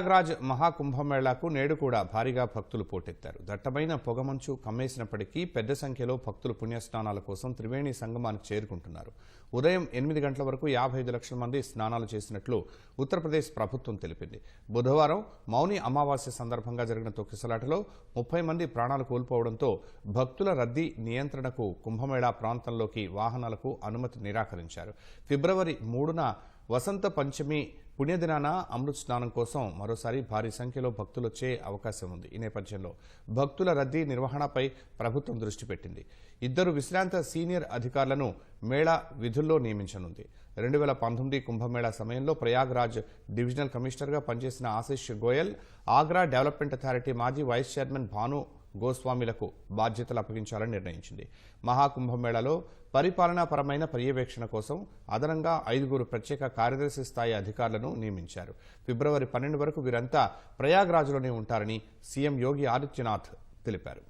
ప్రయాగ్రాజ్ మహాకుంభమేళాకు నేడు కూడా భారీగా భక్తులు పోటెత్తారు. దట్టమైన పొగమంచు కమ్మేసినప్పటికీ పెద్ద సంఖ్యలో భక్తులు పుణ్యస్నానాల కోసం త్రివేణి సంగమానికి చేరుకుంటున్నారు. ఉదయం 8 గంటల వరకు 55 లక్షల మంది స్నానాలు చేసినట్లు ఉత్తరప్రదేశ్ ప్రభుత్వం తెలిపింది. బుధవారం మౌని అమావాస్య సందర్భంగా జరిగిన తొక్కిసలాటలో 30 మంది ప్రాణాలు కోల్పోవడంతో భక్తుల రద్దీ నియంత్రణకు కుంభమేళా ప్రాంతంలోకి వాహనాలకు అనుమతి నిరాకరించారు. ఫిబ్రవరి 3న వసంత పంచమి పుణ్యదినాన అమృత్ స్నానం కోసం మరోసారి భారీ సంఖ్యలో భక్తులొచ్చే అవకాశం ఉంది. ఈ నేపథ్యంలో భక్తుల రద్దీ నిర్వహణపై ప్రభుత్వం దృష్టి పెట్టింది. 2 విశ్రాంత సీనియర్ అధికారులను మేళా విధుల్లో నియమించనుంది. 2019 కుంభమేళా సమయంలో ప్రయాగ్రాజ్ డివిజనల్ కమిషనర్గా పనిచేసిన ఆశిష్ గోయల్, ఆగ్రా డెవలప్మెంట్ అథారిటీ మాజీ వైస్ చైర్మన్ భాను గోస్వామిలకు బాధ్యతలు అప్పగించాలని నిర్ణయించింది. మహాకుంభమేళాలో పరిపాలనాపరమైన పర్యవేక్షణ కోసం అదనంగా 5 ప్రత్యేక కార్యదర్శి స్థాయి అధికారులను నియమించారు. ఫిబ్రవరి 12 వరకు వీరంతా ప్రయాగ్రాజ్లోనే ఉంటారని సీఎం యోగి ఆదిత్యనాథ్ తెలిపారు.